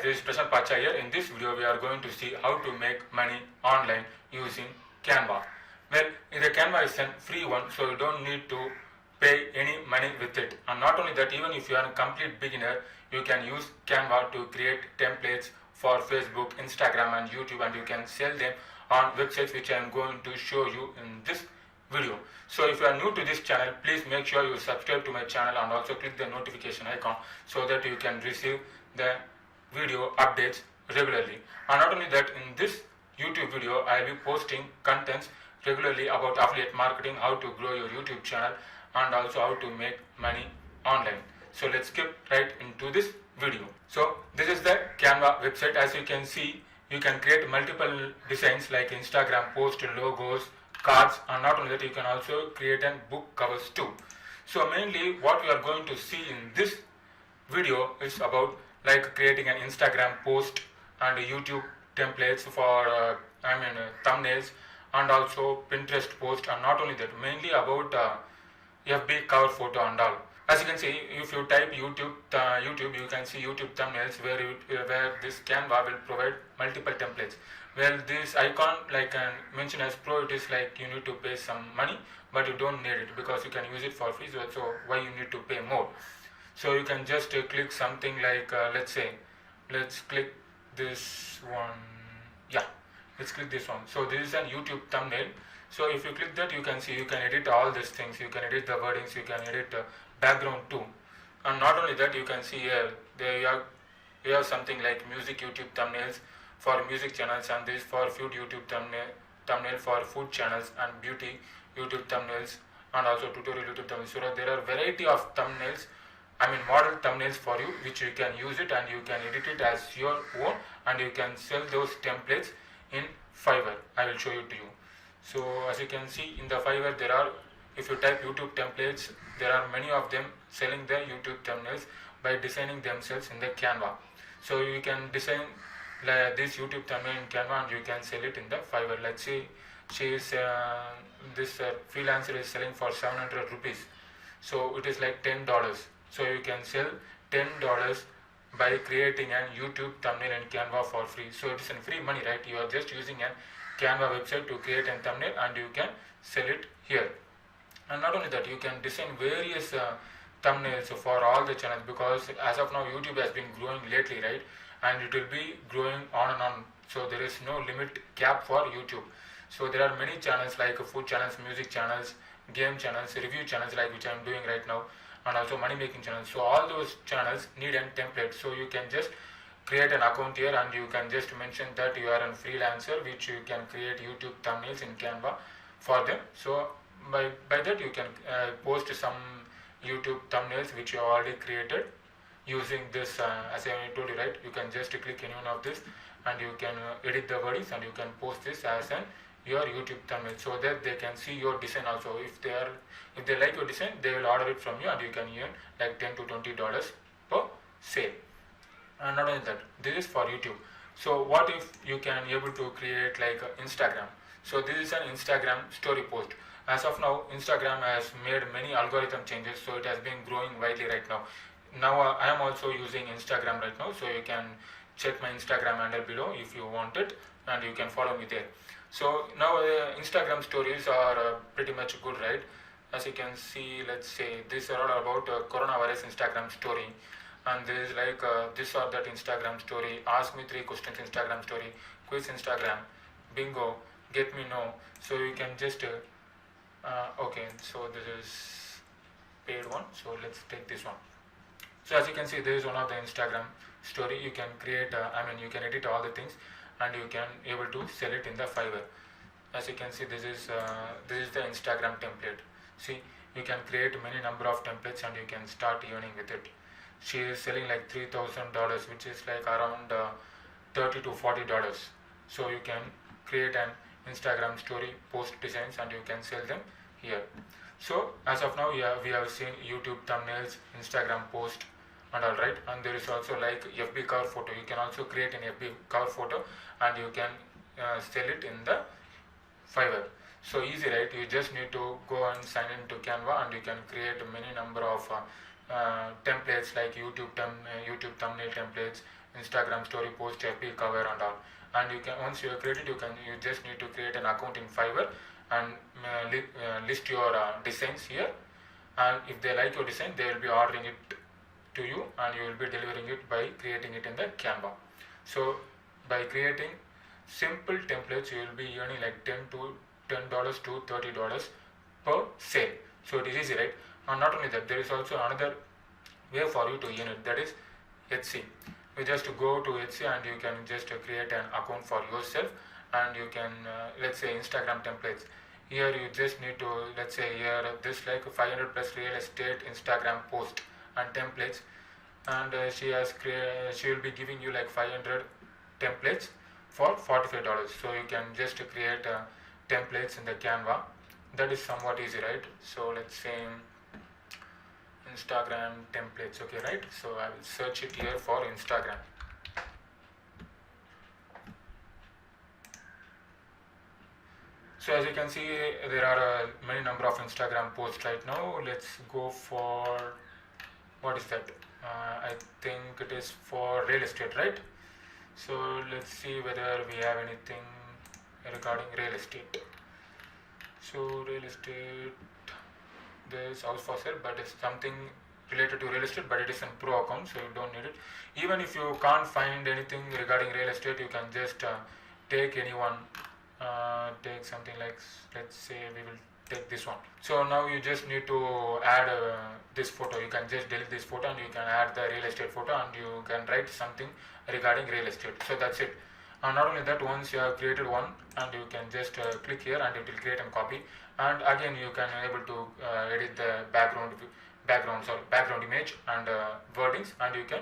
this is Prashant Pacha here. In this video we are going to see how to make money online using Canva. Well, the Canva is a free one, so you don't need to pay any money with it. And not only that, even if you are a complete beginner, you can use Canva to create templates for Facebook, Instagram and YouTube, and you can sell them on websites which I am going to show you in this video. So if you are new to this channel, please make sure you subscribe to my channel and also click the notification icon so that you can receive the video updates regularly. And not only that, in this YouTube video I will be posting contents regularly about affiliate marketing, how to grow your YouTube channel and also how to make money online. So let's skip right into this video. So this is the Canva website. As you can see, you can create multiple designs like Instagram post, logos, cards, and not only that, you can also create an book covers too. So mainly what we are going to see in this video is about like creating an Instagram post and YouTube templates for thumbnails and also Pinterest post, and not only that, mainly about FB cover photo and all. As you can see, if you type YouTube, you can see YouTube thumbnails where this Canva will provide multiple templates. Well, this icon, like mentioned as pro, it is like you need to pay some money, but you don't need it because you can use it for free. So why you need to pay more? So you can just click something like let's click this one. Yeah, let's click this one. So this is a YouTube thumbnail. So if you click that, you can see you can edit all these things. You can edit the wordings, you can edit background too. And not only that, you can see here you have something like music YouTube thumbnails for music channels, and this for food YouTube thumbnail for food channels, and beauty YouTube thumbnails, and also tutorial YouTube thumbnails. So there are variety of thumbnails, model thumbnails for you, which you can use it and you can edit it as your own, and you can sell those templates in Fiverr. I will show you to you. So as you can see in the Fiverr, there are, if you type YouTube templates, there are many of them selling the YouTube thumbnails by designing themselves in the Canva. So you can design this YouTube thumbnail in Canva and you can sell it in the Fiverr. Let's say this freelancer is selling for 700 rupees. So it is like $10. So you can sell $10 by creating a YouTube thumbnail in Canva for free. So it is in free money, right? You are just using a Canva website to create a thumbnail and you can sell it here. And not only that, you can design various thumbnails for all the channels, because as of now YouTube has been growing lately, right? And it will be growing on and on. So there is no limit cap for YouTube. So there are many channels like food channels, music channels, game channels, review channels like which I am doing right now, and also money making channels. So all those channels need a template. So you can just create an account here and you can just mention that you are a freelancer, which you can create YouTube thumbnails in Canva for them. So by that you can post some YouTube thumbnails which you have already created using this as I told you, right? You can just click any one of this and you can edit the wordings and you can post this as your YouTube thumbnail, so that they can see your design also. If they like your design, they will order it from you and you can earn like $10 to $20 per sale. And not only that, this is for YouTube. So what if you can able to create like Instagram? So this is an Instagram story post. As of now, Instagram has made many algorithm changes, so it has been growing widely right now. Now I am also using Instagram right now, so you can check my Instagram handle below if you want it, and you can follow me there. So now Instagram stories are pretty much good, right? As you can see, let's say these are all about coronavirus Instagram story, and there is like this or that Instagram story, ask me 3 questions Instagram story, quiz Instagram, bingo, get me know. So you can just okay, so this is paid one, so let's take this one. So as you can see, there is one of the Instagram story. You can create you can edit all the things and you can able to sell it in the Fiverr. As you can see, this is the Instagram template. See, you can create many number of templates and you can start earning with it. She is selling like $3,000, which is like around $30 to $40. So you can create an Instagram story post designs and you can sell them here. So as of now, we have seen YouTube thumbnails, Instagram post and all, right. And there is also like FB cover photo. You can also create an FB cover photo and you can sell it in the Fiverr. So easy, right? You just need to go and sign in to Canva and you can create many number of templates like YouTube thumbnail templates, Instagram story post, FB cover and all. And you can, once you have created, you just need to create an account in Fiverr and list your designs here. And if they like your design, they will be ordering it to you, and you will be delivering it by creating it in the Canva. So by creating simple templates, you will be earning like $10 to $30 per sale. So it is easy, right? And not only that, there is also another way for you to earn it, that is Etsy. You just go to Etsy and you can just create an account for yourself, and you can let's say Instagram templates. Here you just need to, let's say here this like 500 plus real estate Instagram post and templates, and she will be giving you like 500 templates for $45. So you can just create templates in the Canva. That is somewhat easy, right? So let's say Instagram templates, okay, right? So I will search it here for Instagram. So as you can see, there are many number of Instagram posts right now. Let's go for, what is that? I think it is for real estate, right? So let's see whether we have anything regarding real estate. So real estate, there is house for sale, but it's something related to real estate, but it is in pro account, so you don't need it. Even if you can't find anything regarding real estate, you can just take anyone. Take something like, let's say we will take this one. So now you just need to add this photo. You can just delete this photo and you can add the real estate photo, and you can write something regarding real estate. So that's it. And not only that, once you have created one, and you can just click here and it will create a copy. And again you can able to edit the background image and wordings, and you can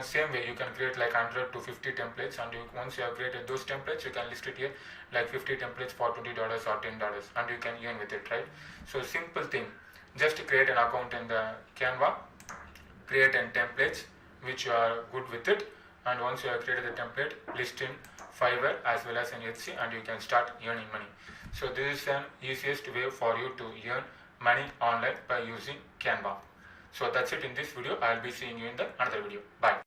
same way you can create like 100 to 50 templates, and once you have created those templates, you can list it here like 50 templates for $20 or $10, and you can earn with it, right? So simple thing, just create an account in the Canva, create an templates which you are good with it, and once you have created the template, list in Fiverr as well as in Etsy, and you can start earning money. So this is an easiest way for you to earn money online by using Canva. So that's it in this video. I'll be seeing you in the another video. Bye.